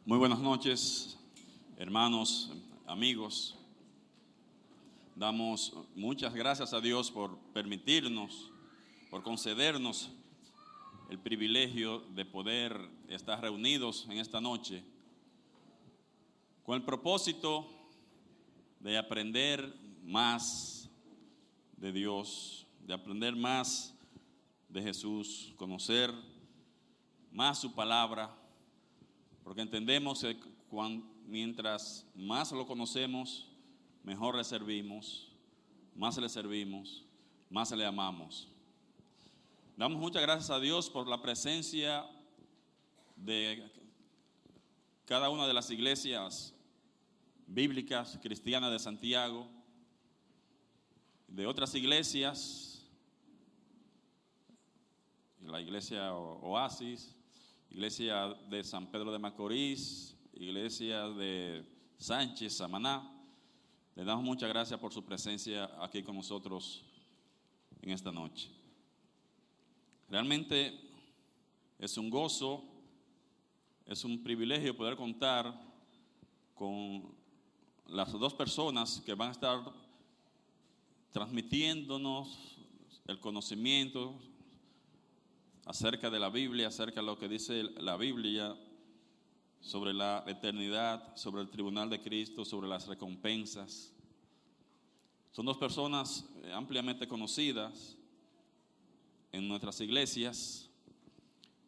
Muy buenas noches, hermanos, amigos. Damos muchas gracias a Dios por permitirnos, por concedernos el privilegio de poder estar reunidos en esta noche con el propósito de aprender más de Dios, de aprender más de Jesús, conocer más su palabra, porque entendemos que mientras más lo conocemos, mejor le servimos, más le amamos. Damos muchas gracias a Dios por la presencia de cada una de las iglesias bíblicas cristianas de Santiago, de otras iglesias, la iglesia Oasis, iglesia de San Pedro de Macorís, iglesia de Sánchez, Samaná. Le damos muchas gracias por su presencia aquí con nosotros en esta noche. Realmente es un gozo, es un privilegio poder contar con las dos personas que van a estar transmitiéndonos el conocimiento acerca de la Biblia, acerca de lo que dice la Biblia sobre la eternidad, sobre el tribunal de Cristo, sobre las recompensas. Son dos personas ampliamente conocidas en nuestras iglesias,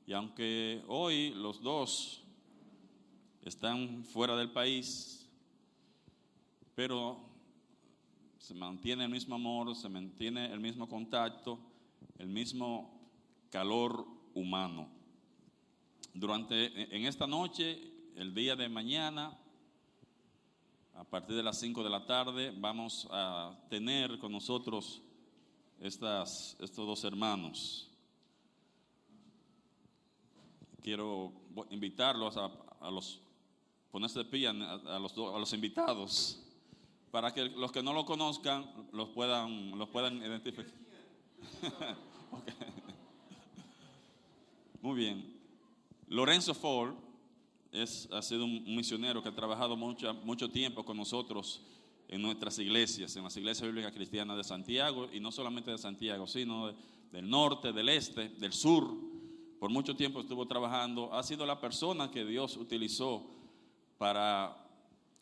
y aunque hoy los dos están fuera del país, pero se mantiene el mismo amor, se mantiene el mismo contacto, el mismo calor humano. En esta noche, el día de mañana, a partir de las 5 de la tarde, vamos a tener con nosotros estos dos hermanos. Quiero invitarlos a los ponerse de pie a los invitados, para que los que no lo conozcan los puedan identificar. Okay. Muy bien. Lorenzo Ford ha sido un misionero que ha trabajado mucho tiempo con nosotros en nuestras iglesias, en las iglesias bíblicas cristianas de Santiago, y no solamente de Santiago, sino del norte, del este, del sur. Por mucho tiempo estuvo trabajando. Ha sido la persona que Dios utilizó para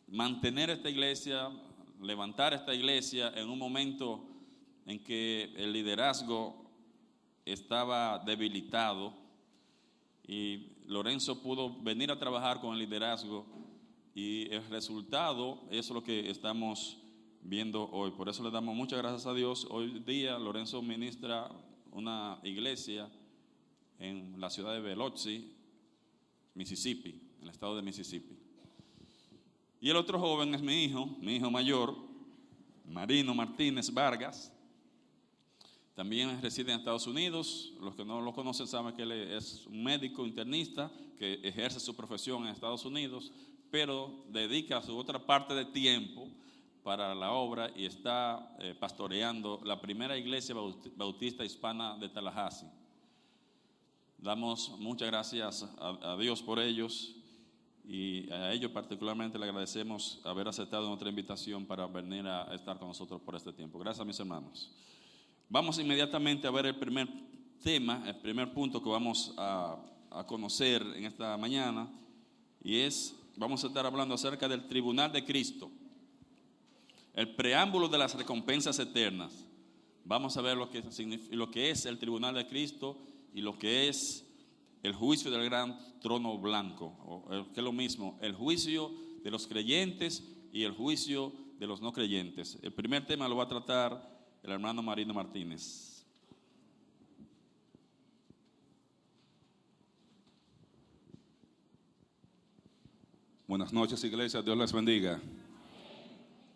mantener esta iglesia, levantar esta iglesia en un momento en que el liderazgo estaba debilitado. Y Lorenzo pudo venir a trabajar con el liderazgo, y el resultado es lo que estamos viendo hoy. Por eso le damos muchas gracias a Dios. Hoy día Lorenzo ministra una iglesia en la ciudad de Biloxi, Mississippi, en el estado de Mississippi. Y el otro joven es mi hijo mayor, Marino Martínez Vargas. También reside en Estados Unidos. Los que no lo conocen saben que él es un médico internista que ejerce su profesión en Estados Unidos, pero dedica su otra parte de tiempo para la obra y está pastoreando la primera iglesia bautista hispana de Tallahassee. Damos muchas gracias a Dios por ellos, y a ellos particularmente le agradecemos haber aceptado nuestra invitación para venir a estar con nosotros por este tiempo. Gracias, mis hermanos. Vamos inmediatamente a ver el primer tema, el primer punto que vamos a conocer en esta mañana, y vamos a estar hablando acerca del tribunal de Cristo, el preámbulo de las recompensas eternas. Vamos a ver lo que es el tribunal de Cristo y lo que es el juicio del gran trono blanco, que es lo mismo, el juicio de los creyentes y el juicio de los no creyentes. El primer tema lo va a tratar el hermano Marino Martínez. Buenas noches, iglesia, Dios les bendiga.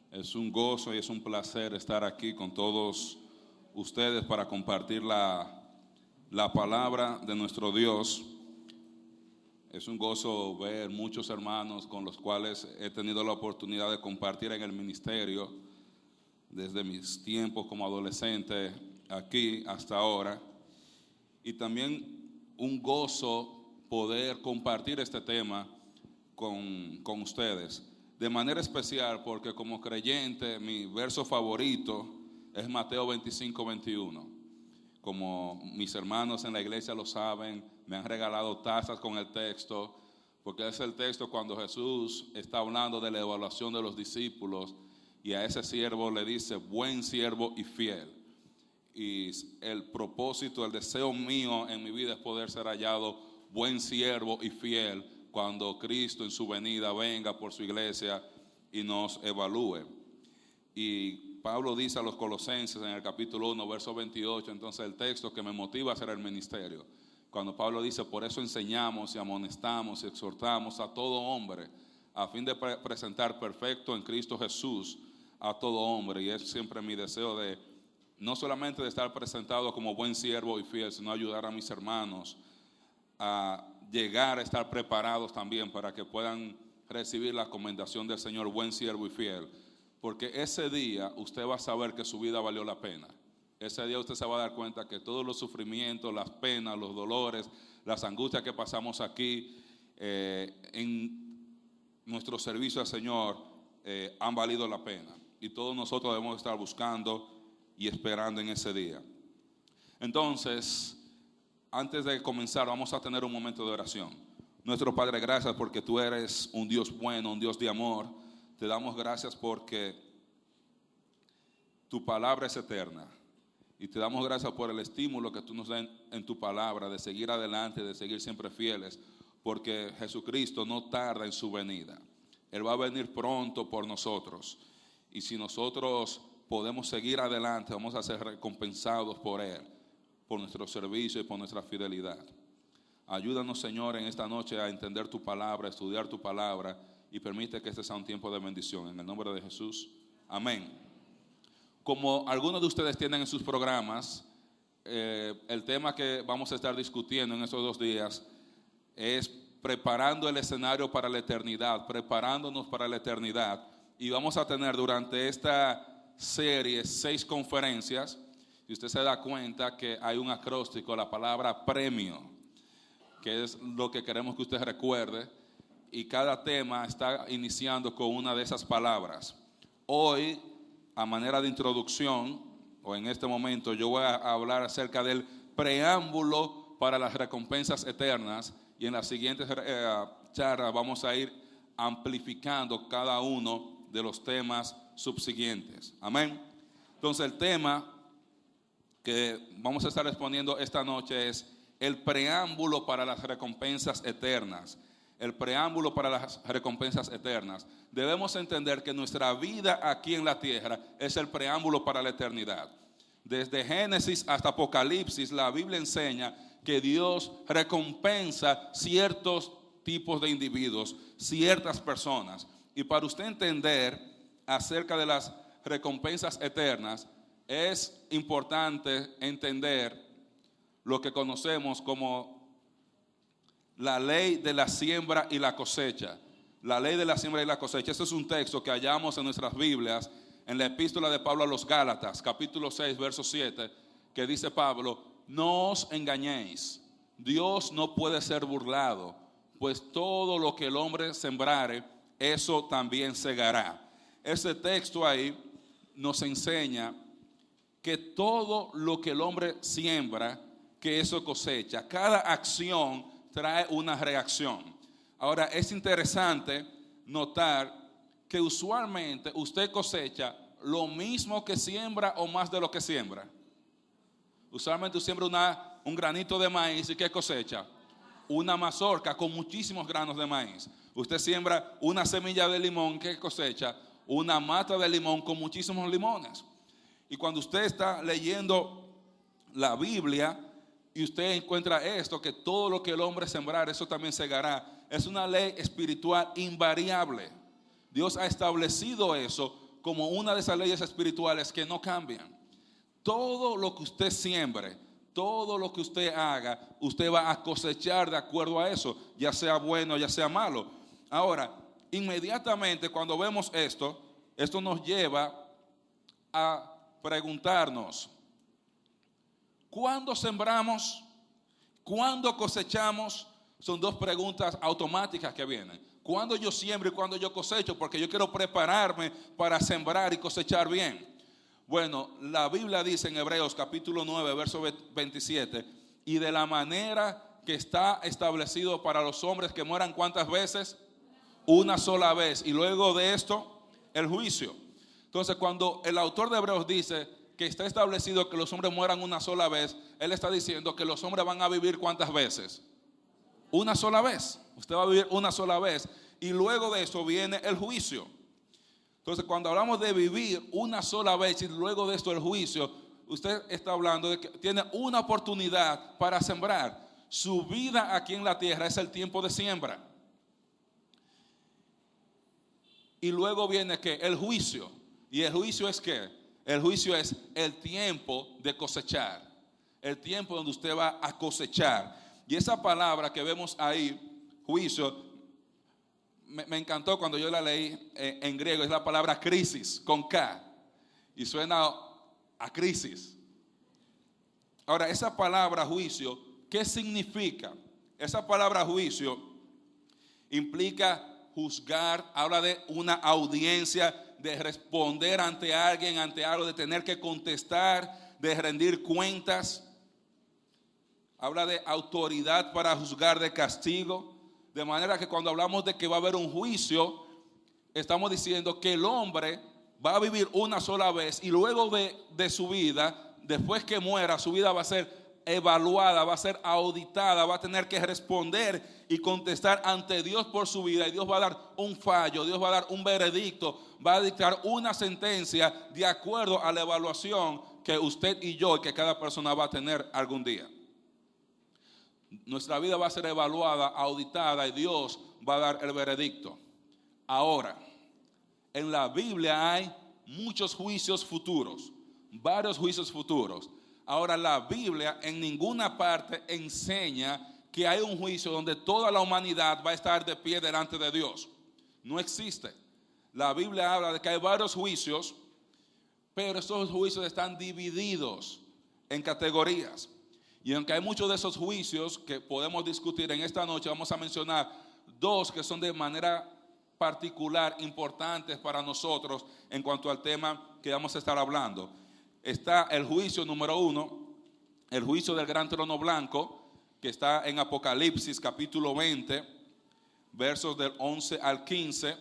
Es un gozo y es un placer estar aquí con todos ustedes para compartir la palabra de nuestro Dios. Es un gozo ver muchos hermanos con los cuales he tenido la oportunidad de compartir en el ministerio desde mis tiempos como adolescente aquí hasta ahora, y también un gozo poder compartir este tema con ustedes. De manera especial porque como creyente mi verso favorito es Mateo 25:21. Como mis hermanos en la iglesia lo saben, me han regalado tazas con el texto, porque es el texto cuando Jesús está hablando de la evaluación de los discípulos y a ese siervo le dice, buen siervo y fiel. Y el propósito, el deseo mío en mi vida es poder ser hallado buen siervo y fiel cuando Cristo en su venida venga por su iglesia y nos evalúe. Y Pablo dice a los Colosenses en el capítulo 1, verso 28, entonces el texto que me motiva a hacer el ministerio. Cuando Pablo dice, por eso enseñamos y amonestamos y exhortamos a todo hombre, a fin de presentar perfecto en Cristo Jesús a todo hombre. Y es siempre mi deseo de, no solamente de estar presentado como buen siervo y fiel, sino ayudar a mis hermanos a llegar a estar preparados también para que puedan recibir la comendación del Señor, buen siervo y fiel. Porque ese día usted va a saber que su vida valió la pena. Ese día usted se va a dar cuenta que todos los sufrimientos, las penas, los dolores, las angustias que pasamos aquí en nuestro servicio al Señor han valido la pena. Y todos nosotros debemos estar buscando y esperando en ese día. Entonces, antes de comenzar, vamos a tener un momento de oración. Nuestro Padre, gracias porque tú eres un Dios bueno, un Dios de amor. Te damos gracias porque tu palabra es eterna. Y te damos gracias por el estímulo que tú nos das en tu palabra, de seguir adelante, de seguir siempre fieles, porque Jesucristo no tarda en su venida. Él va a venir pronto por nosotros. Y si nosotros podemos seguir adelante, vamos a ser recompensados por Él, por nuestro servicio y por nuestra fidelidad. Ayúdanos, Señor, en esta noche a entender tu palabra, a estudiar tu palabra y permite que este sea un tiempo de bendición. En el nombre de Jesús, amén. Como algunos de ustedes tienen en sus programas, el tema que vamos a estar discutiendo en estos 2 días es preparando el escenario para la eternidad, preparándonos para la eternidad. Y vamos a tener durante esta serie 6 conferencias. Si usted se da cuenta que hay un acróstico, la palabra premio, que es lo que queremos que usted recuerde, y cada tema está iniciando con una de esas palabras. Hoy, a manera de introducción, o en este momento, yo voy a hablar acerca del preámbulo para las recompensas eternas, y en las siguientes charlas vamos a ir amplificando cada uno de los temas subsiguientes. Amén. Entonces el tema que vamos a estar exponiendo esta noche es el preámbulo para las recompensas eternas. El preámbulo para las recompensas eternas. Debemos entender que nuestra vida aquí en la tierra es el preámbulo para la eternidad. Desde Génesis hasta Apocalipsis, la Biblia enseña que Dios recompensa ciertos tipos de individuos, ciertas personas. Y para usted entender acerca de las recompensas eternas, es importante entender lo que conocemos como la ley de la siembra y la cosecha. La ley de la siembra y la cosecha. Este es un texto que hallamos en nuestras Biblias, en la epístola de Pablo a los Gálatas, capítulo 6, verso 7, que dice Pablo, no os engañéis, Dios no puede ser burlado, pues todo lo que el hombre sembrare, eso también segará. Ese texto ahí nos enseña que todo lo que el hombre siembra, que eso cosecha. Cada acción trae una reacción. Ahora, es interesante notar que usualmente usted cosecha lo mismo que siembra o más de lo que siembra. Usualmente usted siembra un granito de maíz y ¿qué cosecha? Una mazorca con muchísimos granos de maíz. Usted siembra una semilla de limón, ¿qué cosecha? Una mata de limón con muchísimos limones. Y cuando usted está leyendo la Biblia y usted encuentra esto, que todo lo que el hombre sembrar, eso también segará, es una ley espiritual invariable. Dios ha establecido eso como una de esas leyes espirituales que no cambian. Todo lo que usted siembre, todo lo que usted haga, usted va a cosechar de acuerdo a eso, ya sea bueno, ya sea malo. Ahora, inmediatamente cuando vemos esto nos lleva a preguntarnos, ¿cuándo sembramos? ¿Cuándo cosechamos? Son 2 preguntas automáticas que vienen. ¿Cuándo yo siembro y cuándo yo cosecho? Porque yo quiero prepararme para sembrar y cosechar bien. Bueno, la Biblia dice en Hebreos capítulo 9, verso 27, y de la manera que está establecido para los hombres que mueran, ¿cuántas veces? Una sola vez. Y luego de esto, el juicio. Entonces, cuando el autor de Hebreos dice que está establecido que los hombres mueran una sola vez, él está diciendo que los hombres van a vivir ¿cuántas veces? Una sola vez. Usted va a vivir una sola vez. Y luego de eso viene el juicio. Entonces, cuando hablamos de vivir una sola vez y luego de esto el juicio, usted está hablando de que tiene una oportunidad para sembrar. Su vida aquí en la tierra es el tiempo de siembra. Y luego viene ¿qué? El juicio. ¿Y el juicio es qué? El juicio es el tiempo de cosechar. El tiempo donde usted va a cosechar. Y esa palabra que vemos ahí, juicio, me encantó cuando yo la leí en griego. Es la palabra crisis, con K. Y suena a crisis. Ahora, esa palabra juicio, ¿qué significa? Esa palabra juicio implica juzgar, habla de una audiencia, de responder ante alguien, ante algo, de tener que contestar, de rendir cuentas. Habla de autoridad para juzgar, de castigo. De manera que cuando hablamos de que va a haber un juicio, estamos diciendo que el hombre va a vivir una sola vez y luego de su vida, después que muera, su vida va a ser evaluada, va a ser auditada, va a tener que responder y contestar ante Dios por su vida. Y Dios va a dar un fallo, Dios va a dar un veredicto, va a dictar una sentencia de acuerdo a la evaluación que usted y yo y que cada persona va a tener algún día. Nuestra vida va a ser evaluada, auditada y Dios va a dar el veredicto. Ahora, en la Biblia hay muchos juicios futuros, varios juicios futuros. Ahora, la Biblia en ninguna parte enseña que hay un juicio donde toda la humanidad va a estar de pie delante de Dios. No existe. La Biblia habla de que hay varios juicios, pero estos juicios están divididos en categorías. Y aunque hay muchos de esos juicios que podemos discutir en esta noche, vamos a mencionar dos que son de manera particular importantes para nosotros en cuanto al tema que vamos a estar hablando. Está el juicio número 1, el juicio del gran trono blanco, que está en Apocalipsis capítulo 20, versos del 11 al 15.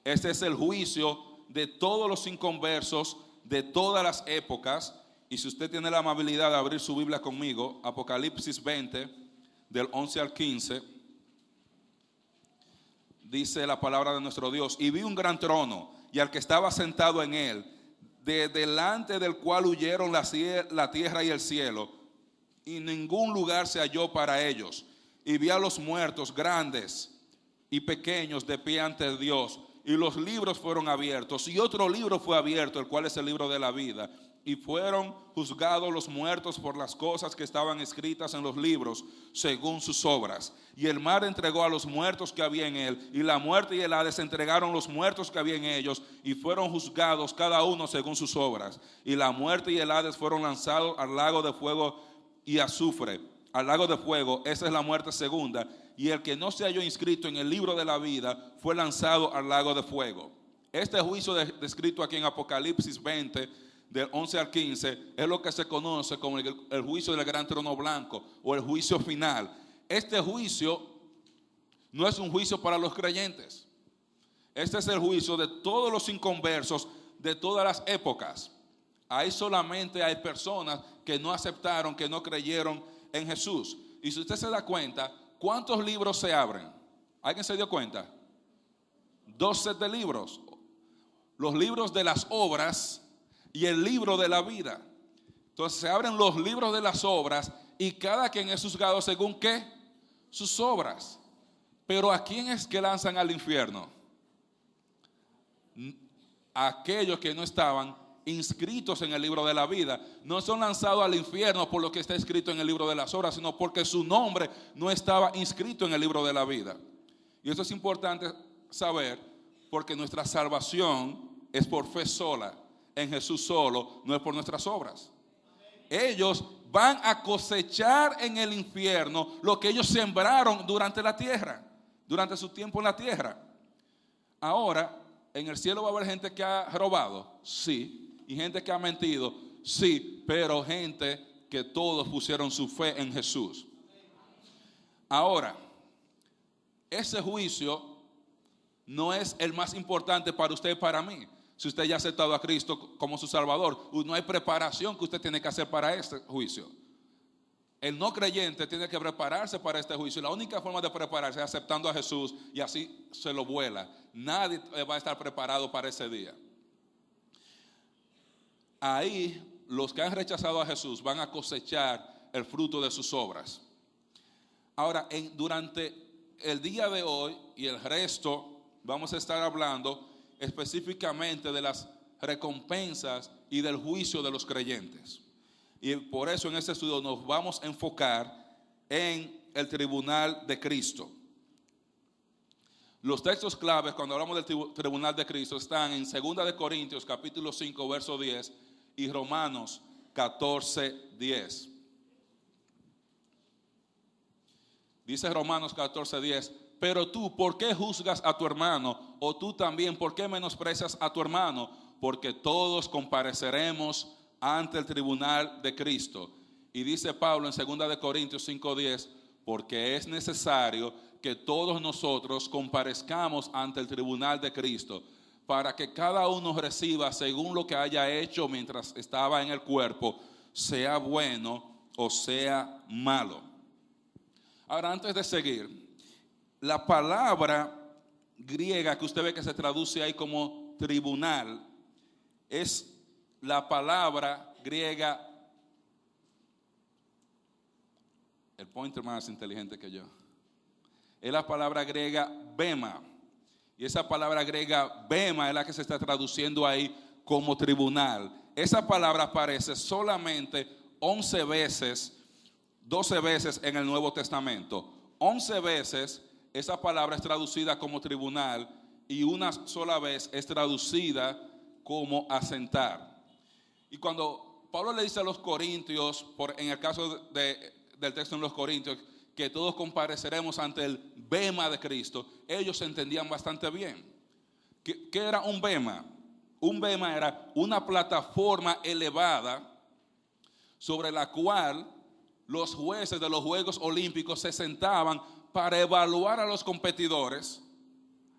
Este es el juicio de todos los inconversos de todas las épocas. Y si usted tiene la amabilidad de abrir su Biblia conmigo, Apocalipsis 20, del 11 al 15, dice la palabra de nuestro Dios: y vi un gran trono y al que estaba sentado en él, de delante del cual huyeron la tierra y el cielo, y ningún lugar se halló para ellos. Y vi a los muertos, grandes y pequeños, de pie ante Dios, y los libros fueron abiertos, y otro libro fue abierto, el cual es el libro de la vida. Y fueron juzgados los muertos por las cosas que estaban escritas en los libros, según sus obras. Y el mar entregó a los muertos que había en él, y la muerte y el Hades entregaron los muertos que había en ellos, y fueron juzgados cada uno según sus obras. Y la muerte y el Hades fueron lanzados al lago de fuego y azufre, al lago de fuego. Esa es la muerte segunda. Y el que no se halló inscrito en el libro de la vida fue lanzado al lago de fuego. Este juicio descrito aquí en Apocalipsis 20, del 11 al 15, es lo que se conoce como el juicio del gran trono blanco o el juicio final. Este juicio no es un juicio para los creyentes. Este es el juicio de todos los inconversos de todas las épocas. Ahí solamente hay personas que no aceptaron, que no creyeron en Jesús. Y si usted se da cuenta, ¿cuántos libros se abren? ¿Alguien se dio cuenta? 12 de libros. Los libros de las obras y el libro de la vida. Entonces se abren los libros de las obras y cada quien es juzgado según ¿qué? Sus obras. Pero ¿a quién es que lanzan al infierno? A aquellos que no estaban inscritos en el libro de la vida. No son lanzados al infierno por lo que está escrito en el libro de las obras, sino porque su nombre no estaba inscrito en el libro de la vida. Y eso es importante saber, porque nuestra salvación es por fe sola, en Jesús solo, no es por nuestras obras. Ellos van a cosechar en el infierno lo que ellos sembraron durante la tierra. durante su tiempo en la tierra. Ahora, en el cielo va a haber gente que ha robado, sí, y gente que ha mentido, sí, pero gente que todos pusieron su fe en Jesús. Ahora, ese juicio no es el más importante para usted y para mí. Si usted ya ha aceptado a Cristo como su Salvador, no hay preparación que usted tiene que hacer para este juicio. El no creyente tiene que prepararse para este juicio. La única forma de prepararse es aceptando a Jesús, y así se lo vuela. Nadie va a estar preparado para ese día. Ahí los que han rechazado a Jesús van a cosechar el fruto de sus obras. Ahora, durante el día de hoy y el resto, vamos a estar hablando específicamente de las recompensas y del juicio de los creyentes. Y por eso en este estudio nos vamos a enfocar en el tribunal de Cristo. Los textos claves cuando hablamos del tribunal de Cristo están en 2 de Corintios capítulo 5 verso 10 y Romanos 14:10. Dice Romanos 14:10, pero tú, ¿por qué juzgas a tu hermano? O tú también, ¿por qué menosprecias a tu hermano? Porque todos compareceremos ante el tribunal de Cristo. Y dice Pablo en 2 de Corintios 5:10, porque es necesario que todos nosotros comparezcamos ante el tribunal de Cristo, para que cada uno reciba según lo que haya hecho mientras estaba en el cuerpo, sea bueno o sea malo. Ahora, antes de seguir, la palabra griega que usted ve que se traduce ahí como tribunal es la palabra griega, el pointer más inteligente que yo, es la palabra griega bema. Y esa palabra griega bema es la que se está traduciendo ahí como tribunal. Esa palabra aparece solamente 11 veces, 12 veces en el Nuevo Testamento. 11 veces esa palabra es traducida como tribunal y una sola vez es traducida como asentar. Y cuando Pablo le dice a los corintios, en el caso del texto en los corintios, que todos compareceremos ante el bema de Cristo, ellos entendían bastante bien. ¿Qué era un bema? Un bema era una plataforma elevada sobre la cual los jueces de los Juegos Olímpicos se sentaban para evaluar a los competidores,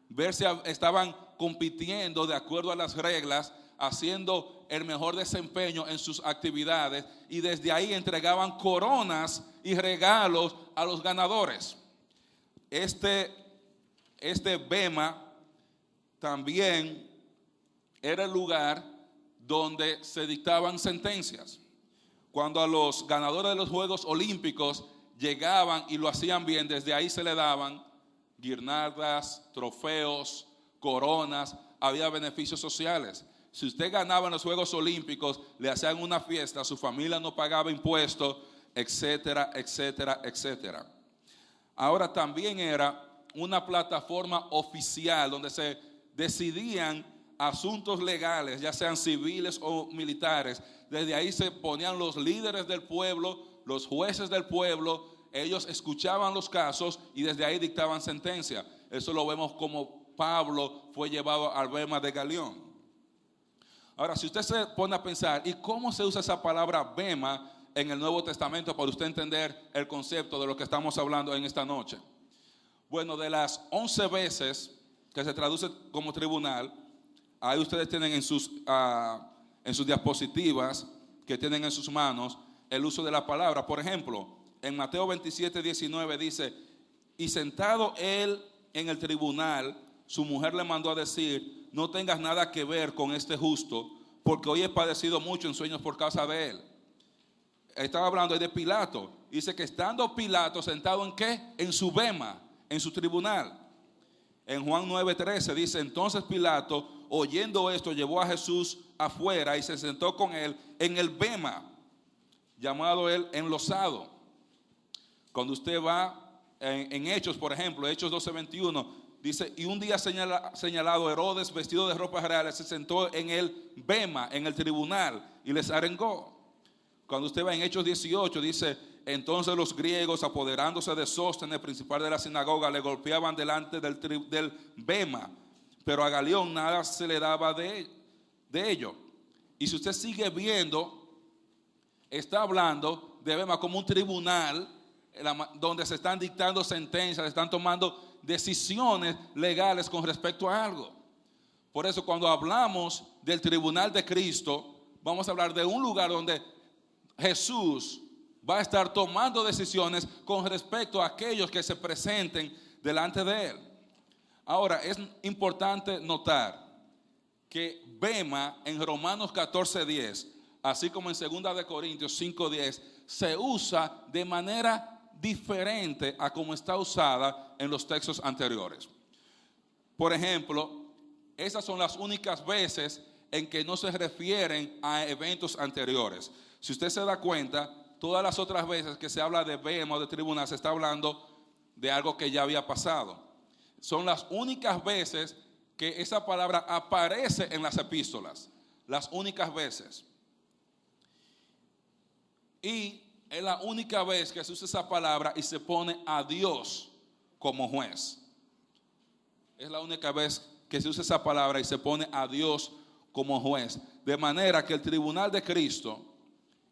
ver si estaban compitiendo de acuerdo a las reglas, haciendo el mejor desempeño en sus actividades, y desde ahí entregaban coronas y regalos a los ganadores. Este bema también era el lugar donde se dictaban sentencias. Cuando a los ganadores de los Juegos Olímpicos llegaban y lo hacían bien, desde ahí se le daban guirnaldas, trofeos, coronas, había beneficios sociales. Si usted ganaba en los Juegos Olímpicos, le hacían una fiesta, su familia no pagaba impuestos, etcétera, etcétera, etcétera. Ahora también era una plataforma oficial donde se decidían asuntos legales, ya sean civiles o militares. Desde ahí se ponían los líderes del pueblo, los jueces del pueblo, ellos escuchaban los casos y desde ahí dictaban sentencia. Eso lo vemos como Pablo fue llevado al bema de Galión. Ahora, si usted se pone a pensar, ¿y cómo se usa esa palabra bema en el Nuevo Testamento para usted entender el concepto de lo que estamos hablando en esta noche? Bueno, de las 11 veces que se traduce como tribunal, ahí ustedes tienen en sus diapositivas que tienen en sus manos el uso de la palabra. Por ejemplo, en Mateo 27:19 dice, y sentado él en el tribunal, su mujer le mandó a decir, no tengas nada que ver con este justo, porque hoy he padecido mucho en sueños por causa de él. Estaba hablando de Pilato. Dice que estando Pilato sentado ¿en qué? En su bema, en su tribunal. En Juan 9:13 dice, entonces Pilato, oyendo esto, llevó a Jesús afuera y se sentó con él en el bema, llamado el enlosado. Cuando usted va en Hechos, por ejemplo, Hechos 12:21, dice, y un día señalado Herodes, vestido de ropas reales, se sentó en el bema, en el tribunal, y les arengó. Cuando usted va en Hechos 18, dice, Entonces los griegos, apoderándose de Sóstenes, principal de la sinagoga, le golpeaban delante del bema, pero a Galión nada se le daba de ello. Y si usted sigue viendo, está hablando de bema como un tribunal donde se están dictando sentencias, se están tomando decisiones legales con respecto a algo. Por eso cuando hablamos del tribunal de Cristo, vamos a hablar de un lugar donde Jesús va a estar tomando decisiones con respecto a aquellos que se presenten delante de Él. Ahora, es importante notar que bema en Romanos 14:10, así como en 2 de Corintios 5:10, se usa de manera diferente a como está usada en los textos anteriores. Por ejemplo, esas son las únicas veces en que no se refieren a eventos anteriores. Si usted se da cuenta, todas las otras veces que se habla de bema o de tribunal, se está hablando de algo que ya había pasado. Son las únicas veces que esa palabra aparece en las epístolas. Las únicas veces. Y es la única vez que se usa esa palabra y se pone a Dios como juez. Es la única vez que se usa esa palabra y se pone a Dios como juez. De manera que el tribunal de Cristo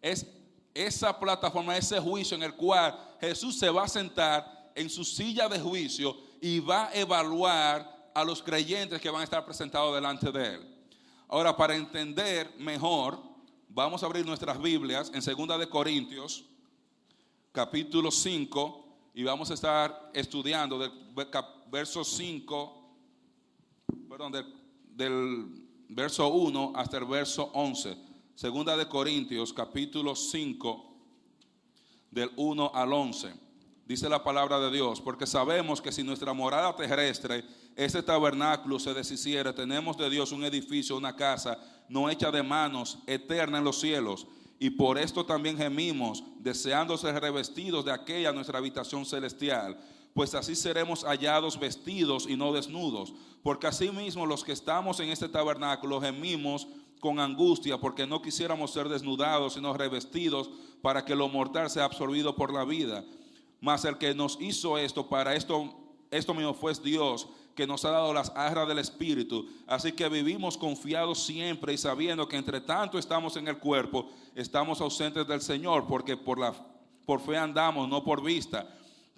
es esa plataforma, ese juicio en el cual Jesús se va a sentar en su silla de juicio y va a evaluar a los creyentes que van a estar presentados delante de Él. Ahora, para entender mejor, vamos a abrir nuestras Biblias en 2 de Corintios, capítulo 5, y vamos a estar estudiando del verso 5, del verso 1 hasta el verso 11. 2 de Corintios, capítulo 5, del 1 al 11. Dice la palabra de Dios: porque sabemos que si nuestra morada terrestre, este tabernáculo, se deshiciere, tenemos de Dios un edificio, una casa no hecha de manos, eterna en los cielos. Y por esto también gemimos, deseando ser revestidos de aquella nuestra habitación celestial, pues así seremos hallados vestidos y no desnudos. Porque asimismo los que estamos en este tabernáculo gemimos con angustia, porque no quisiéramos ser desnudados, sino revestidos, para que lo mortal sea absorbido por la vida. Mas el que nos hizo esto, para esto mismo fue Dios, que nos ha dado las arras del Espíritu. Así que vivimos confiados siempre y sabiendo que entre tanto estamos en el cuerpo, estamos ausentes del Señor, porque por fe andamos, no por vista.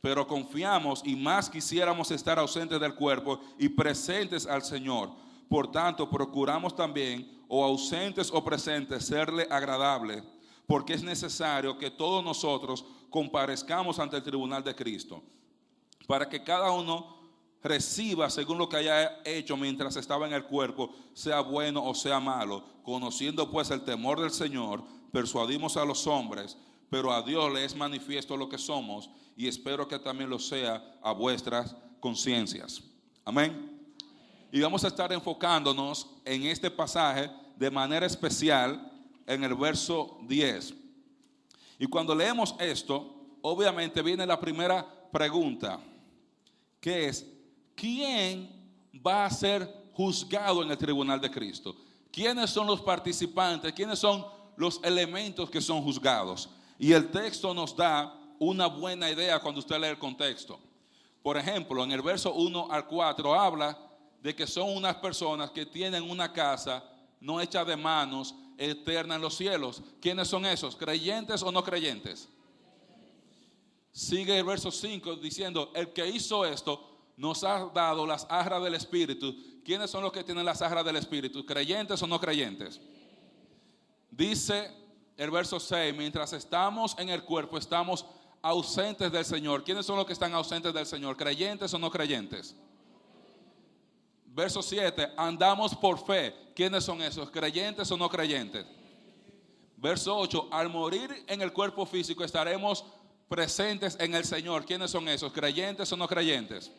Pero confiamos y más quisiéramos estar ausentes del cuerpo y presentes al Señor. Por tanto, procuramos también, o ausentes o presentes, serle agradable, porque es necesario que todos nosotros comparezcamos ante el tribunal de Cristo, para que cada uno reciba según lo que haya hecho mientras estaba en el cuerpo, sea bueno o sea malo. Conociendo pues el temor del Señor, persuadimos a los hombres, pero a Dios le es manifiesto lo que somos, y espero que también lo sea a vuestras conciencias. Amén. Y vamos a estar enfocándonos en este pasaje de manera especial en el verso 10. Y cuando leemos esto, obviamente viene la primera pregunta, que es: ¿quién va a ser juzgado en el tribunal de Cristo? ¿Quiénes son los participantes? ¿Quiénes son los elementos que son juzgados? Y el texto nos da una buena idea cuando usted lee el contexto. Por ejemplo, en el verso 1 al 4 habla de que son unas personas que tienen una casa no hecha de manos, eterna en los cielos. ¿Quiénes son esos? ¿Creyentes o no creyentes? Sigue el verso 5 diciendo: el que hizo esto nos ha dado las arras del Espíritu. ¿Quiénes son los que tienen las arras del Espíritu? ¿Creyentes o no creyentes? Dice el verso 6: mientras estamos en el cuerpo, estamos ausentes del Señor. ¿Quiénes son los que están ausentes del Señor? ¿Creyentes o no creyentes? Verso 7: andamos por fe. ¿Quiénes son esos? ¿Creyentes o no creyentes? Verso 8: al morir en el cuerpo físico estaremos presentes en el Señor. ¿Quiénes son esos? ¿Creyentes o no creyentes?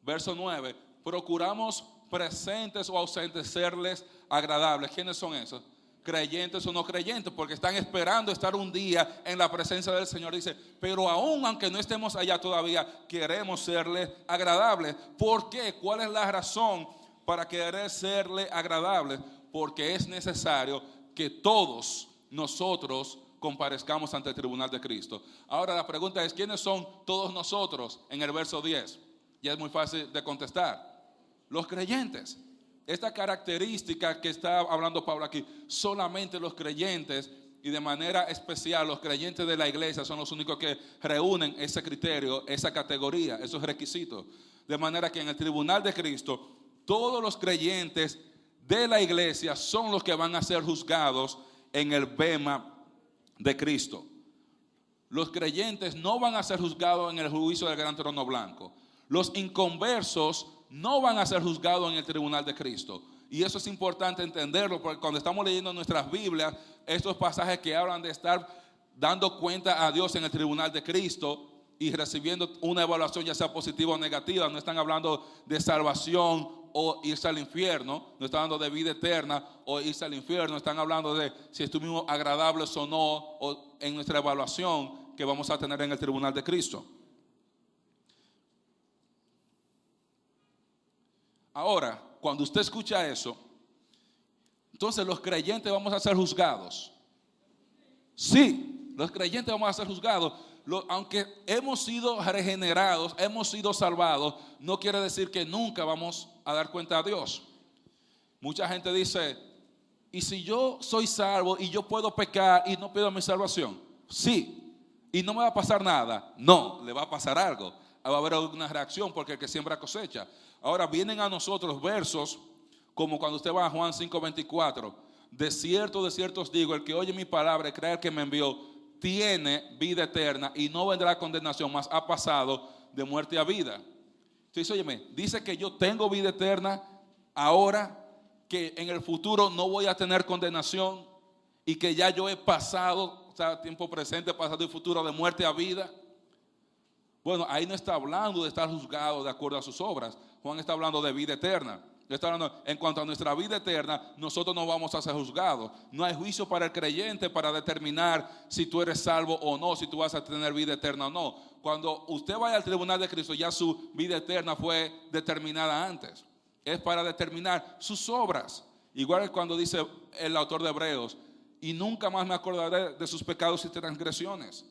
Verso 9: procuramos presentes o ausentes serles agradables. ¿Quiénes son esos? ¿Creyentes o no creyentes? Porque están esperando estar un día en la presencia del Señor. Dice: pero aún aunque no estemos allá todavía, queremos serle agradables. ¿Por qué? ¿Cuál es la razón para querer serle agradables? Porque es necesario que todos nosotros comparezcamos ante el tribunal de Cristo. Ahora la pregunta es, ¿quiénes son todos nosotros en el verso 10? Ya es muy fácil de contestar. Los creyentes. Esta característica que está hablando Pablo aquí, solamente los creyentes, y de manera especial los creyentes de la iglesia son los únicos que reúnen ese criterio, esa categoría, esos requisitos. De manera que en el tribunal de Cristo, todos los creyentes de la iglesia son los que van a ser juzgados en el bema de Cristo. Los creyentes no van a ser juzgados en el juicio del gran trono blanco. Los inconversos no van a ser juzgados en el tribunal de Cristo. Y eso es importante entenderlo, porque cuando estamos leyendo nuestras Biblias, estos pasajes que hablan de estar dando cuenta a Dios en el tribunal de Cristo y recibiendo una evaluación ya sea positiva o negativa, no están hablando de salvación o irse al infierno, no están hablando de vida eterna o irse al infierno, están hablando de si estuvimos agradables o no, o en nuestra evaluación que vamos a tener en el tribunal de Cristo. Ahora, cuando usted escucha eso, entonces los creyentes vamos a ser juzgados. Sí, los creyentes vamos a ser juzgados. Aunque hemos sido regenerados, hemos sido salvados, no quiere decir que nunca vamos a dar cuenta a Dios. Mucha gente dice, ¿y si yo soy salvo y yo puedo pecar y no pido mi salvación? Sí, y no me va a pasar nada. No, le va a pasar algo. Va a haber una reacción porque el que siembra cosecha. Ahora vienen a nosotros versos como cuando usted va a Juan 5:24. De cierto os digo, el que oye mi palabra y cree el que me envió, tiene vida eterna y no vendrá a condenación, mas ha pasado de muerte a vida. Entonces, óyeme, dice que yo tengo vida eterna ahora, que en el futuro no voy a tener condenación y que ya yo he pasado, o sea, tiempo presente, pasado y futuro, de muerte a vida. Bueno, ahí no está hablando de estar juzgado de acuerdo a sus obras. Juan está hablando de vida eterna. Está hablando, en cuanto a nuestra vida eterna, nosotros no vamos a ser juzgados. No hay juicio para el creyente para determinar si tú eres salvo o no, si tú vas a tener vida eterna o no. Cuando usted vaya al tribunal de Cristo, ya su vida eterna fue determinada antes. Es para determinar sus obras. Igual que cuando dice el autor de Hebreos, y nunca más me acordaré de sus pecados y transgresiones.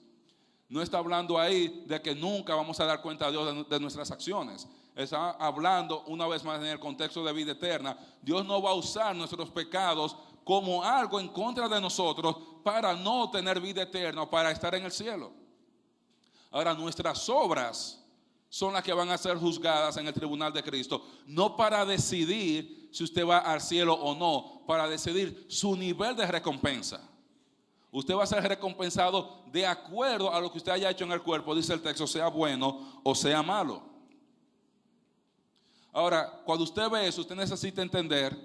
No está hablando ahí de que nunca vamos a dar cuenta a Dios de nuestras acciones. Está hablando una vez más en el contexto de vida eterna. Dios no va a usar nuestros pecados como algo en contra de nosotros para no tener vida eterna, para estar en el cielo. Ahora, nuestras obras son las que van a ser juzgadas en el tribunal de Cristo, no para decidir si usted va al cielo o no, para decidir su nivel de recompensa. Usted va a ser recompensado de acuerdo a lo que usted haya hecho en el cuerpo, dice el texto, sea bueno o sea malo. Ahora, cuando usted ve eso, usted necesita entender,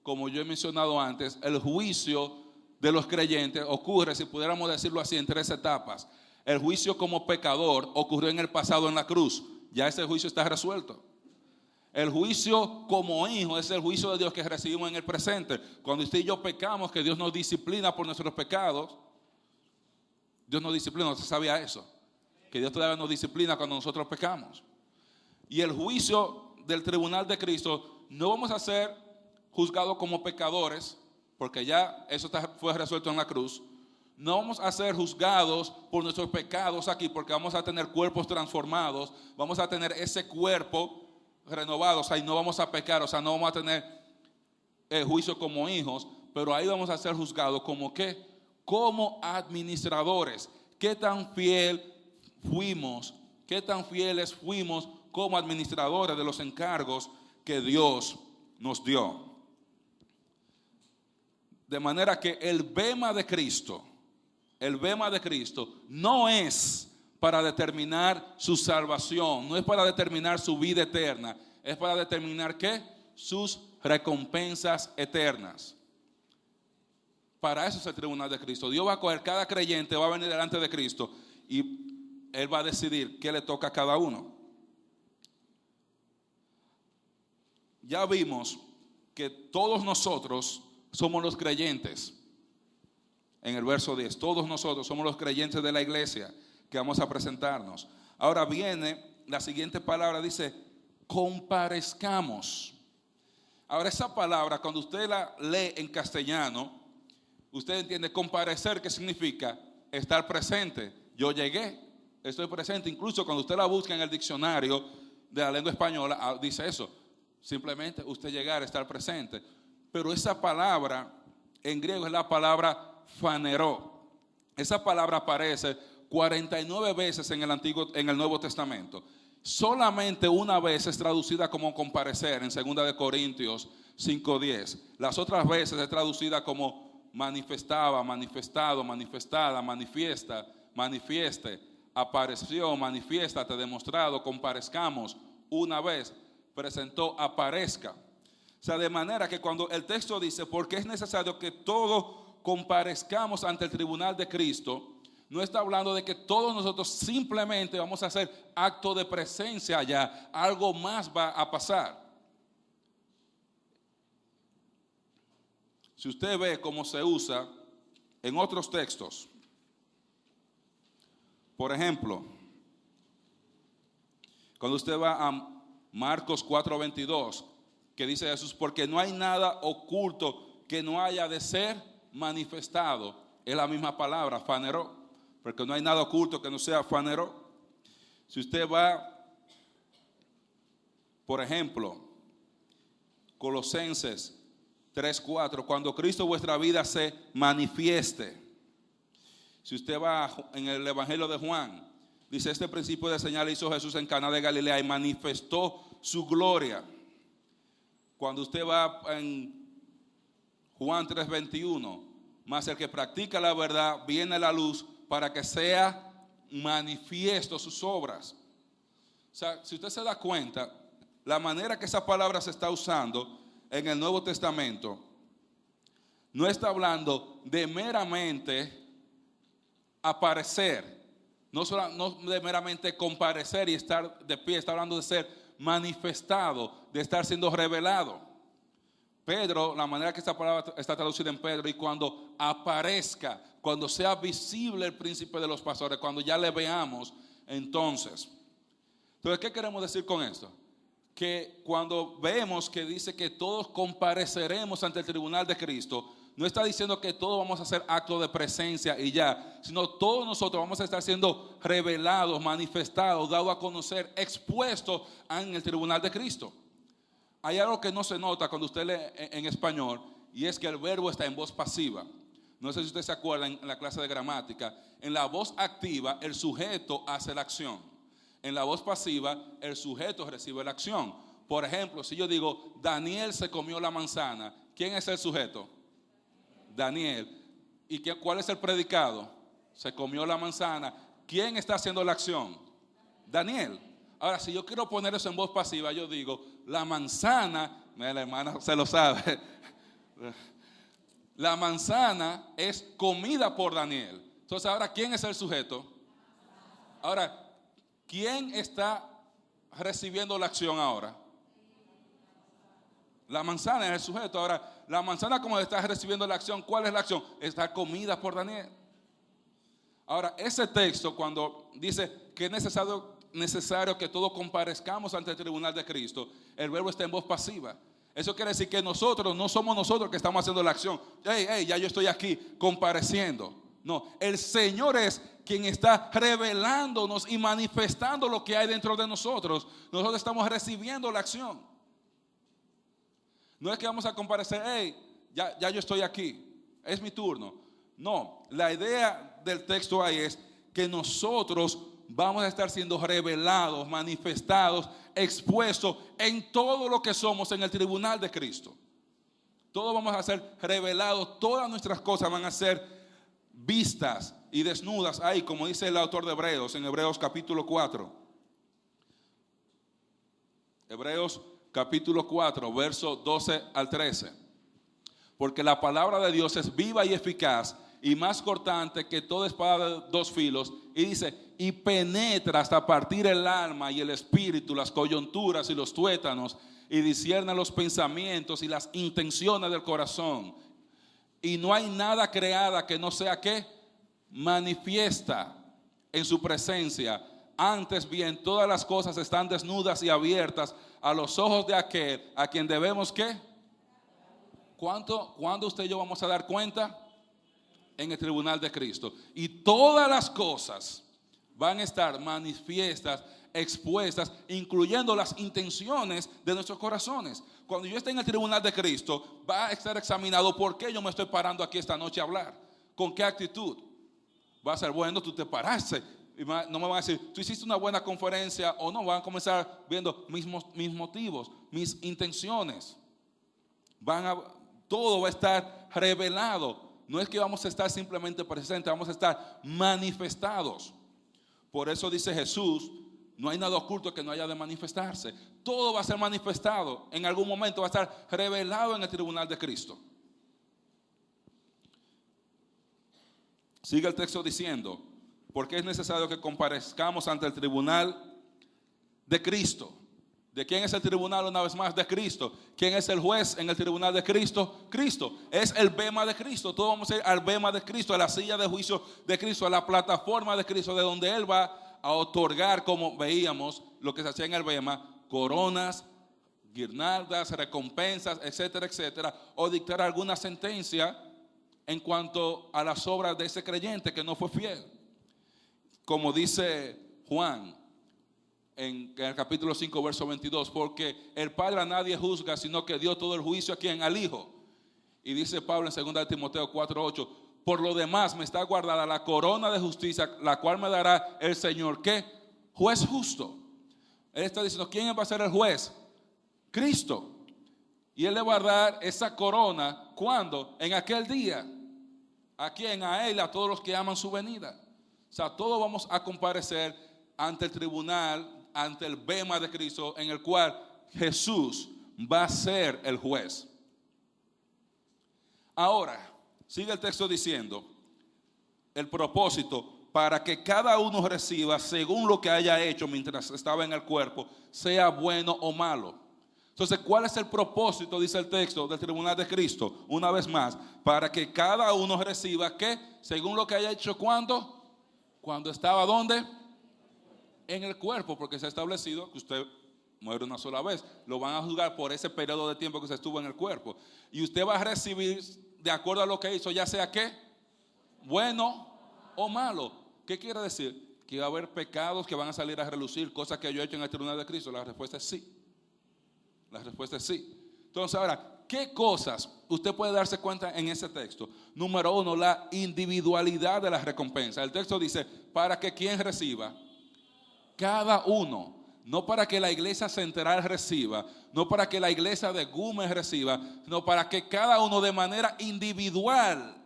como yo he mencionado antes, el juicio de los creyentes ocurre, si pudiéramos decirlo así, en 3 etapas. El juicio como pecador ocurrió en el pasado en la cruz, ya ese juicio está resuelto. El juicio como hijo es el juicio de Dios que recibimos en el presente. Cuando usted y yo pecamos, que Dios nos disciplina por nuestros pecados. Dios nos disciplina, ¿no se sabía eso? Que Dios todavía nos disciplina cuando nosotros pecamos. Y el juicio del tribunal de Cristo, no vamos a ser juzgados como pecadores, porque ya eso fue resuelto en la cruz. No vamos a ser juzgados por nuestros pecados aquí, porque vamos a tener cuerpos transformados. Vamos a tener ese cuerpo renovados, o sea, y no vamos a pecar, o sea, no vamos a tener juicio como hijos, pero ahí vamos a ser juzgados como ¿qué? Como administradores. ¿Qué tan fiel fuimos? ¿Qué tan fieles fuimos como administradores de los encargos que Dios nos dio? De manera que el bema de Cristo no es para determinar su salvación, no es para determinar su vida eterna, es para determinar ¿qué? Sus recompensas eternas. Para eso es el tribunal de Cristo. Dios va a coger cada creyente, va a venir delante de Cristo y Él va a decidir qué le toca a cada uno. Ya vimos que todos nosotros somos los creyentes. En el verso 10, todos nosotros somos los creyentes de la iglesia que vamos a presentarnos. Ahora viene la siguiente palabra, dice, comparezcamos. Ahora esa palabra, cuando usted la lee en castellano, Usted entiende, comparecer, ¿qué significa? Estar presente. Yo llegué, estoy presente. Incluso cuando usted la busca en el diccionario de la lengua española, dice eso. Simplemente usted llegar, estar presente. Pero esa palabra en griego es la palabra faneró. Esa palabra aparece 49 veces en el Nuevo Testamento. Solamente una vez es traducida como comparecer en 2 de Corintios 5:10. Las otras veces es traducida como manifestaba, manifestado, manifestada, manifiesta, manifieste, apareció, manifiéstate, demostrado, comparezcamos. Una vez presentó, aparezca. O sea, de manera que cuando el texto dice, porque es necesario que todos comparezcamos ante el tribunal de Cristo, no está hablando de que todos nosotros simplemente vamos a hacer acto de presencia allá. Algo más va a pasar. Si usted ve cómo se usa en otros textos, por ejemplo, cuando usted va a Marcos 4:22, que dice Jesús, porque no hay nada oculto que no haya de ser manifestado. Es la misma palabra, faneró, porque no hay nada oculto que no sea faneró. Si usted va, por ejemplo, Colosenses 3:4, cuando Cristo vuestra vida se manifieste. Si usted va en el Evangelio de Juan, dice, este principio de señal hizo Jesús en Caná de Galilea y manifestó su gloria. Cuando usted va en Juan 3:21, más el que practica la verdad viene a la luz para que sea manifiesto sus obras. O sea, si usted se da cuenta, la manera que esa palabra se está usando en el Nuevo Testamento, no está hablando de meramente aparecer, no de meramente comparecer y estar de pie, está hablando de ser manifestado, de estar siendo revelado. Pedro, la manera que esta palabra está traducida en Pedro, y cuando aparezca, cuando sea visible el príncipe de los pastores, cuando ya le veamos, entonces, ¿qué queremos decir con esto? Que cuando vemos que dice que todos compareceremos ante el tribunal de Cristo, no está diciendo que todos vamos a hacer acto de presencia y ya, sino todos nosotros vamos a estar siendo revelados, manifestados, dados a conocer, expuestos en el tribunal de Cristo. Hay algo que no se nota cuando usted lee en español, y es que el verbo está en voz pasiva. No sé si usted se acuerda en la clase de gramática, en la voz activa el sujeto hace la acción. En la voz pasiva el sujeto recibe la acción. Por ejemplo, si yo digo, Daniel se comió la manzana, ¿quién es el sujeto? Daniel. ¿Y cuál es el predicado? Se comió la manzana. ¿Quién está haciendo la acción? Daniel. Ahora, si yo quiero poner eso en voz pasiva, yo digo, la manzana, la hermana se lo sabe, la manzana es comida por Daniel. Entonces, ahora, ¿quién es el sujeto? Ahora, ¿quién está recibiendo la acción ahora? La manzana es el sujeto. Ahora, la manzana, como está recibiendo la acción, ¿cuál es la acción? Está comida por Daniel. Ahora, ese texto, cuando dice que es necesario que todos comparezcamos ante el tribunal de Cristo, el verbo está en voz pasiva. Eso quiere decir que nosotros no somos nosotros que estamos haciendo la acción. Ya yo estoy aquí compareciendo. No, el Señor es quien está revelándonos y manifestando lo que hay dentro de nosotros. Nosotros estamos recibiendo la acción. No es que vamos a comparecer, ya yo estoy aquí, es mi turno. No, la idea del texto ahí es que nosotros vamos a estar siendo revelados, manifestados, expuestos en todo lo que somos en el tribunal de Cristo. Todos vamos a ser revelados, todas nuestras cosas van a ser vistas y desnudas ahí, como dice el autor de Hebreos, en Hebreos capítulo 4. Hebreos capítulo 4, verso 12 al 13. Porque la palabra de Dios es viva y eficaz y más cortante que toda espada de dos filos. Y dice, y penetra hasta partir el alma y el espíritu, las coyunturas y los tuétanos, y discierne los pensamientos y las intenciones del corazón. Y no hay nada creada que no sea que manifiesta en su presencia. Antes bien, todas las cosas están desnudas y abiertas a los ojos de aquel a quien debemos ¿qué? ¿Cuándo usted y yo vamos a dar cuenta? en el tribunal de Cristo. Y todas las cosas van a estar manifiestas, expuestas, incluyendo las intenciones de nuestros corazones. Cuando yo esté en el tribunal de Cristo, va a estar examinado por qué yo me estoy parando aquí esta noche a hablar. ¿Con qué actitud? Va a ser, bueno, tú te paraste. Y no me van a decir, tú hiciste una buena conferencia o no. Van a comenzar viendo mis motivos, mis intenciones. Todo va a estar revelado. No es que vamos a estar simplemente presentes, vamos a estar manifestados. Por eso dice Jesús, no hay nada oculto que no haya de manifestarse. Todo va a ser manifestado. En algún momento va a estar revelado en el tribunal de Cristo. Sigue el texto diciendo, porque es necesario que comparezcamos ante el tribunal de Cristo. ¿De quién es el tribunal una vez más? De Cristo. ¿Quién es el juez en el tribunal de Cristo? Cristo. Es el bema de Cristo. Todos vamos a ir al bema de Cristo, a la silla de juicio de Cristo, a la plataforma de Cristo, de donde Él va a otorgar, como veíamos, lo que se hacía en el bema, coronas, guirnaldas, recompensas, etcétera, etcétera, o dictar alguna sentencia en cuanto a las obras de ese creyente que no fue fiel. Como dice Juan en el capítulo 5, verso 22, porque el Padre a nadie juzga, sino que dio todo el juicio a quien, al Hijo. Y dice Pablo en 2 Timoteo 4:8, por lo demás me está guardada la corona de justicia, la cual me dará el Señor, ¿qué? Juez justo. Él está diciendo, ¿quién va a ser el juez? Cristo. Y Él le va a dar esa corona, ¿cuándo? En aquel día. ¿A quién? A Él, a todos los que aman su venida. O sea, todos vamos a comparecer ante el tribunal, ante el bema de Cristo, en el cual Jesús va a ser el juez. Ahora, sigue el texto diciendo, el propósito, para que cada uno reciba según lo que haya hecho mientras estaba en el cuerpo, sea bueno o malo. Entonces, ¿cuál es el propósito, dice el texto, del tribunal de Cristo? Una vez más, para que cada uno reciba, ¿qué? Según lo que haya hecho, ¿cuándo? Cuando estaba, ¿dónde? En el cuerpo, porque se ha establecido que usted muere una sola vez. Lo van a juzgar por ese periodo de tiempo que se estuvo en el cuerpo. Y usted va a recibir de acuerdo a lo que hizo, ya sea ¿qué? Bueno o malo. ¿Qué quiere decir? Que va a haber pecados que van a salir a relucir, cosas que yo he hecho en el tribunal de Cristo. La respuesta es sí. La respuesta es sí. Entonces ahora, ¿qué cosas usted puede darse cuenta en ese texto? Número uno, la individualidad de la recompensa. El texto dice, para que quien reciba, cada uno, no para que la iglesia central reciba, no para que la iglesia de Gómez reciba, sino para que cada uno de manera individual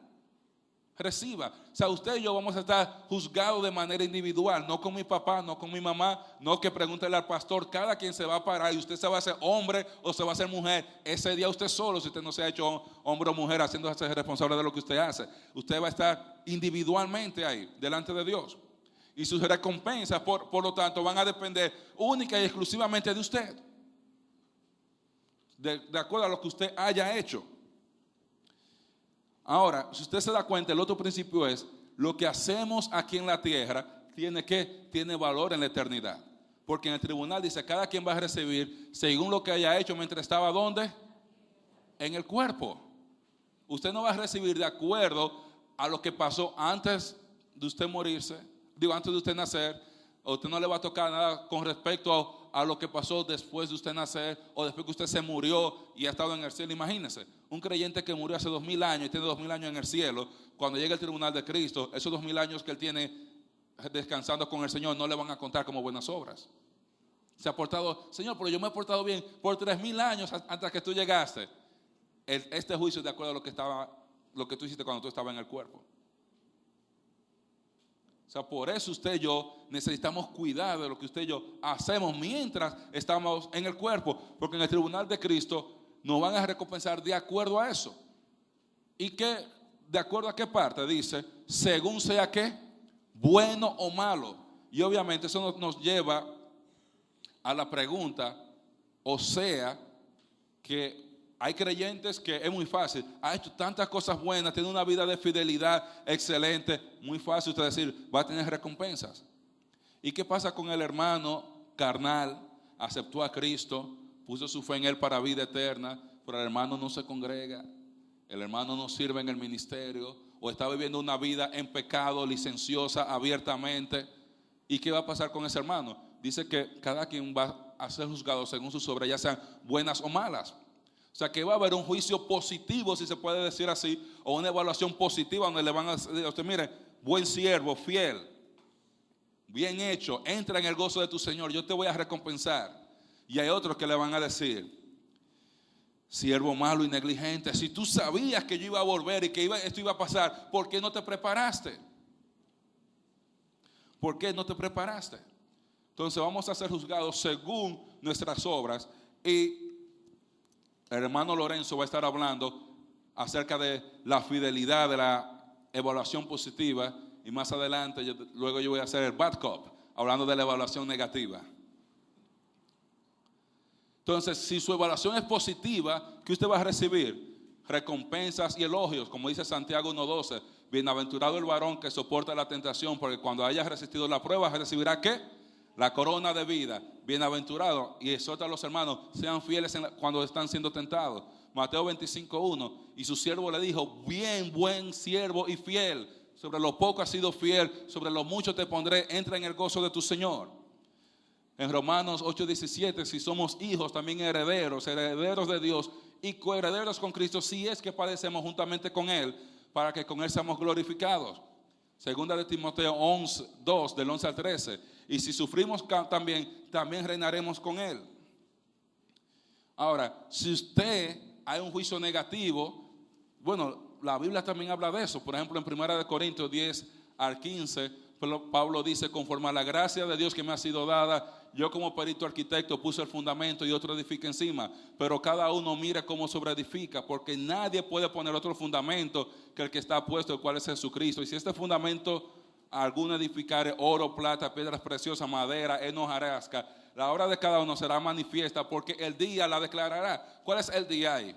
reciba. O sea, usted y yo vamos a estar juzgados de manera individual, no con mi papá, no con mi mamá, no que pregúntele al pastor. Cada quien se va a parar y usted se va a hacer hombre o se va a hacer mujer. Ese día usted solo, si usted no se ha hecho hombre o mujer haciéndose responsable de lo que usted hace. Usted va a estar individualmente ahí, delante de Dios. Y sus recompensas, por lo tanto, van a depender única y exclusivamente de usted. De acuerdo a lo que usted haya hecho. Ahora, si usted se da cuenta, el otro principio es, lo que hacemos aquí en la tierra tiene valor en la eternidad. Porque en el tribunal dice, cada quien va a recibir según lo que haya hecho mientras estaba ¿dónde? En el cuerpo. Usted no va a recibir de acuerdo a lo que pasó antes de usted morirse, antes de usted nacer. A usted no le va a tocar nada con respecto a lo que pasó después de usted nacer o después que usted se murió y ha estado en el cielo. Imagínese, un creyente que murió hace 2000 años y tiene 2000 años en el cielo, cuando llegue el tribunal de Cristo, esos 2000 años que él tiene descansando con el Señor no le van a contar como buenas obras. Se ha portado, Señor, pero yo me he portado bien por 3000 años antes que tú llegaste. Este juicio es de acuerdo a lo que tú hiciste cuando tú estabas en el cuerpo. O sea, por eso usted y yo necesitamos cuidar de lo que usted y yo hacemos mientras estamos en el cuerpo, porque en el tribunal de Cristo nos van a recompensar de acuerdo a eso. ¿Y qué? ¿De acuerdo a qué parte? Dice, según sea qué, bueno o malo. Y obviamente eso nos lleva a la pregunta, o sea, que hay creyentes que es muy fácil, ha hecho tantas cosas buenas, tiene una vida de fidelidad excelente, muy fácil usted decir, va a tener recompensas. ¿Y qué pasa con el hermano carnal? Aceptó a Cristo, puso su fe en Él para vida eterna, pero el hermano no se congrega, el hermano no sirve en el ministerio, o está viviendo una vida en pecado, licenciosa, abiertamente. ¿Y qué va a pasar con ese hermano? Dice que cada quien va a ser juzgado según sus obras, ya sean buenas o malas. O sea que va a haber un juicio positivo, si se puede decir así, o una evaluación positiva donde le van a decir a usted, mire, buen siervo, fiel, bien hecho, entra en el gozo de tu Señor, yo te voy a recompensar. Y hay otros que le van a decir, siervo malo y negligente, si tú sabías que yo iba a volver y que esto iba a pasar, ¿por qué no te preparaste? ¿Por qué no te preparaste? Entonces vamos a ser juzgados según nuestras obras. Y el hermano Lorenzo va a estar hablando acerca de la fidelidad, de la evaluación positiva. Y más adelante, luego yo voy a hacer el bad cop, hablando de la evaluación negativa. Entonces, si su evaluación es positiva, ¿qué usted va a recibir? Recompensas y elogios, como dice Santiago 1:12. Bienaventurado el varón que soporta la tentación, porque cuando haya resistido la prueba, recibirá ¿qué? La corona de vida. Bienaventurado. Y exhorta a los hermanos, sean fieles cuando están siendo tentados. Mateo 25:1. Y su siervo le dijo, bien, buen siervo y fiel. Sobre lo poco has sido fiel, sobre lo mucho te pondré, entra en el gozo de tu Señor. En Romanos 8:17, si somos hijos, también herederos de Dios y coherederos con Cristo, si es que padecemos juntamente con Él, para que con Él seamos glorificados. Segunda de Timoteo 2, del 11 al 13. Y si sufrimos también reinaremos con Él. Ahora, si usted hay un juicio negativo, bueno, la Biblia también habla de eso. Por ejemplo, en 1 Corintios 10 al 15, Pablo dice, conforme a la gracia de Dios que me ha sido dada, yo como perito arquitecto puse el fundamento y otro edifica encima, pero cada uno mire cómo sobreedifica, porque nadie puede poner otro fundamento que el que está puesto, el cual es Jesucristo. Y si este fundamento alguno edificare oro, plata, piedras preciosas, madera, heno, hojarasca, la obra de cada uno será manifiesta, porque el día la declarará. ¿Cuál es el día ahí?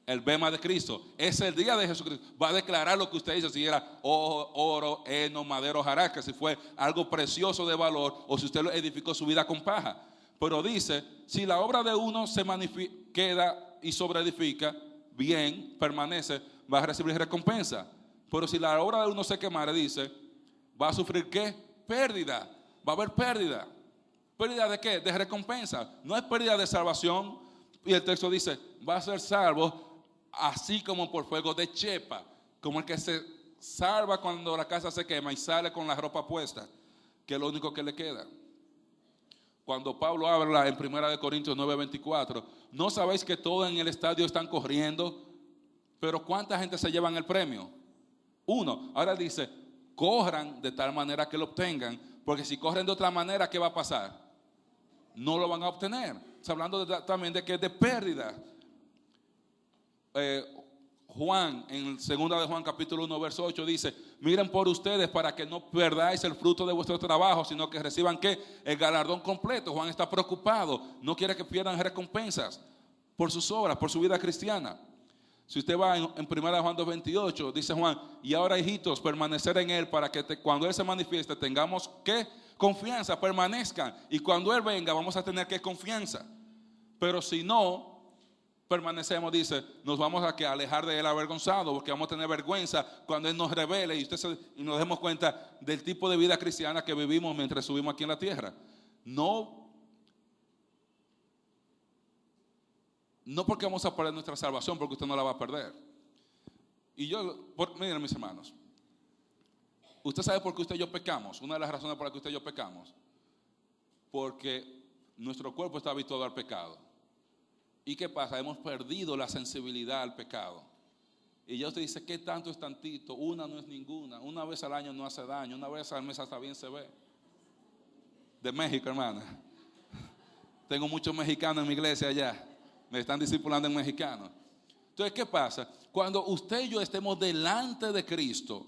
El bema de Cristo. Es el día de Jesucristo. Va a declarar lo que usted dice, si era oro, heno, madera, hojarasca, si fue algo precioso de valor, o si usted lo edificó su vida con paja. Pero dice, si la obra de uno se queda y sobreedifica, bien, permanece, va a recibir recompensa. Pero si la obra de uno se quemare, dice, va a sufrir ¿qué? Pérdida. Va a haber pérdida. ¿Pérdida de qué? De recompensa. No es pérdida de salvación. Y el texto dice, va a ser salvo así como por fuego de chepa, como el que se salva cuando la casa se quema y sale con la ropa puesta, que es lo único que le queda. Cuando Pablo habla en 1 Corintios 9:24, no sabéis que todos en el estadio están corriendo, pero ¿cuánta gente se llevan el premio? Uno. Ahora dice, corran de tal manera que lo obtengan, porque si corren de otra manera, ¿qué va a pasar? No lo van a obtener. Está hablando también de que es de pérdida. Juan, en 2 de Juan capítulo 1 verso 8 dice, miren por ustedes para que no perdáis el fruto de vuestro trabajo, sino que reciban ¿qué? El galardón completo. Juan está preocupado, no quiere que pierdan recompensas por sus obras, por su vida cristiana. Si usted va en 1 Juan 2:28, dice Juan, y ahora hijitos, permanecer en Él para que cuando Él se manifieste tengamos ¿qué? Confianza, permanezcan. Y cuando Él venga vamos a tener ¿qué? Confianza. Pero si no permanecemos, dice, nos vamos a alejar de Él avergonzados, porque vamos a tener vergüenza cuando Él nos revele y nos demos cuenta del tipo de vida cristiana que vivimos mientras subimos aquí en la tierra. No porque vamos a perder nuestra salvación, porque usted no la va a perder. Y miren mis hermanos, usted sabe por qué usted y yo pecamos. Una de las razones por las que usted y yo pecamos, porque nuestro cuerpo está habituado al pecado. ¿Y qué pasa? Hemos perdido la sensibilidad al pecado. Y ya usted dice, ¿qué tanto es tantito? Una no es ninguna. Una vez al año no hace daño. Una vez al mes hasta bien se ve. De México, hermana. Tengo muchos mexicanos en mi iglesia allá. Me están discipulando en mexicano. Entonces, ¿qué pasa? Cuando usted y yo estemos delante de Cristo,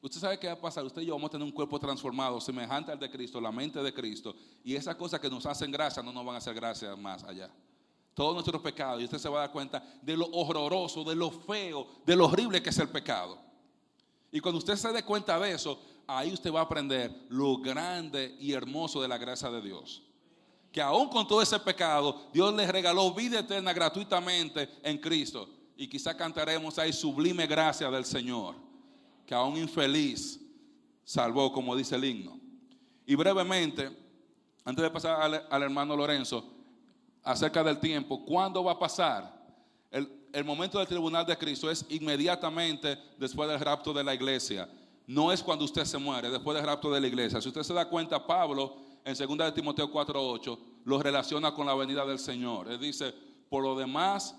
usted sabe qué va a pasar. Usted y yo vamos a tener un cuerpo transformado, semejante al de Cristo, la mente de Cristo. Y esas cosas que nos hacen gracia no nos van a hacer gracia más allá. Todos nuestros pecados, y usted se va a dar cuenta de lo horroroso, de lo feo, de lo horrible que es el pecado. Y cuando usted se dé cuenta de eso, ahí usted va a aprender lo grande y hermoso de la gracia de Dios. Que aún con todo ese pecado, Dios les regaló vida eterna gratuitamente en Cristo. y quizá cantaremos ahí sublime gracia del Señor, que a un infeliz salvó, como dice el himno. Y brevemente, antes de pasar al hermano Lorenzo, acerca del tiempo, ¿cuándo va a pasar? El momento del tribunal de Cristo es inmediatamente después del rapto de la iglesia. No es cuando usted se muere, después del rapto de la iglesia. Si usted se da cuenta, Pablo en 2 de Timoteo 4:8 lo relaciona con la venida del Señor. Él dice, por lo demás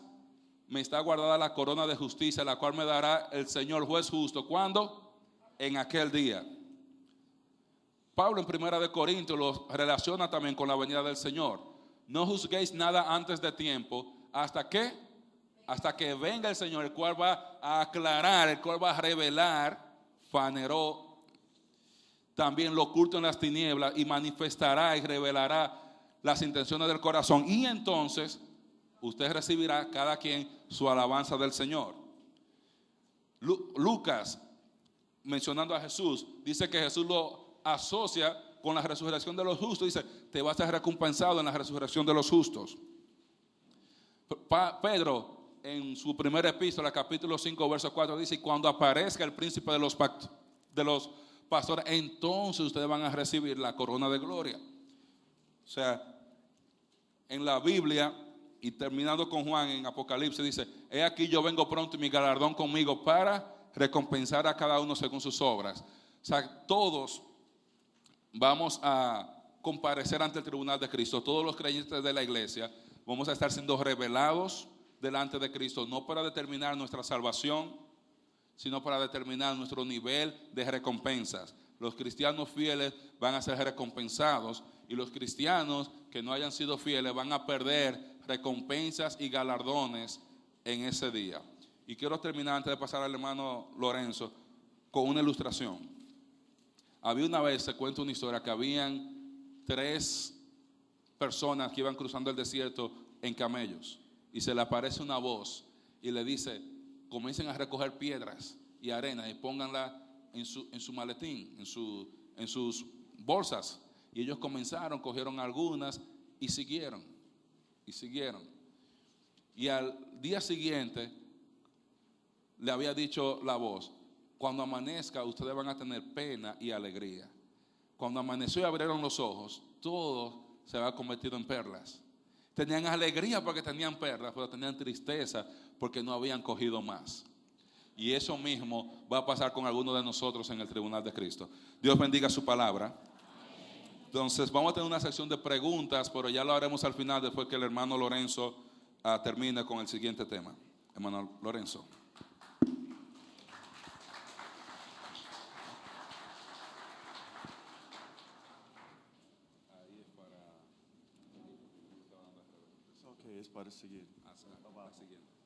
me está guardada la corona de justicia, la cual me dará el Señor juez justo. ¿Cuándo? En aquel día. Pablo en 1 de Corintios lo relaciona también con la venida del Señor. No juzguéis nada antes de tiempo, ¿hasta qué? Hasta que venga el Señor, el cual va a aclarar, el cual va a revelar, faneró también lo oculto en las tinieblas y manifestará y revelará las intenciones del corazón. Y entonces usted recibirá cada quien su alabanza del Señor. Lucas, mencionando a Jesús, dice que Jesús lo asocia con la resurrección de los justos. Dice, te vas a ser recompensado en la resurrección de los justos. Pedro, en su primera epístola, capítulo 5, verso 4, dice, y cuando aparezca el príncipe de los pastores, entonces ustedes van a recibir la corona de gloria. O sea, en la Biblia, y terminando con Juan en Apocalipsis, dice, he aquí yo vengo pronto y mi galardón conmigo para recompensar a cada uno según sus obras. O sea, todos vamos a comparecer ante el tribunal de Cristo. Todos los creyentes de la iglesia vamos a estar siendo revelados delante de Cristo, no para determinar nuestra salvación, sino para determinar nuestro nivel de recompensas. Los cristianos fieles van a ser recompensados y los cristianos que no hayan sido fieles van a perder recompensas y galardones en ese día. Y quiero terminar antes de pasar al hermano Lorenzo con una ilustración. Había una vez, se cuenta una historia, que habían 3 personas que iban cruzando el desierto en camellos y se le aparece una voz y le dice, comiencen a recoger piedras y arena y pónganla en su maletín, en sus bolsas. Y ellos comenzaron, cogieron algunas y siguieron. Y al día siguiente le había dicho la voz, cuando amanezca ustedes van a tener pena y alegría. Cuando amaneció y abrieron los ojos, todo se había convertido en perlas. Tenían alegría porque tenían perlas, pero tenían tristeza porque no habían cogido más. Y eso mismo va a pasar con algunos de nosotros en el tribunal de Cristo. Dios bendiga su palabra. Entonces vamos a tener una sección de preguntas, pero ya lo haremos al final después que el hermano Lorenzo termine con el siguiente tema. Hermano Lorenzo. Ok, es para seguir. Siguiente.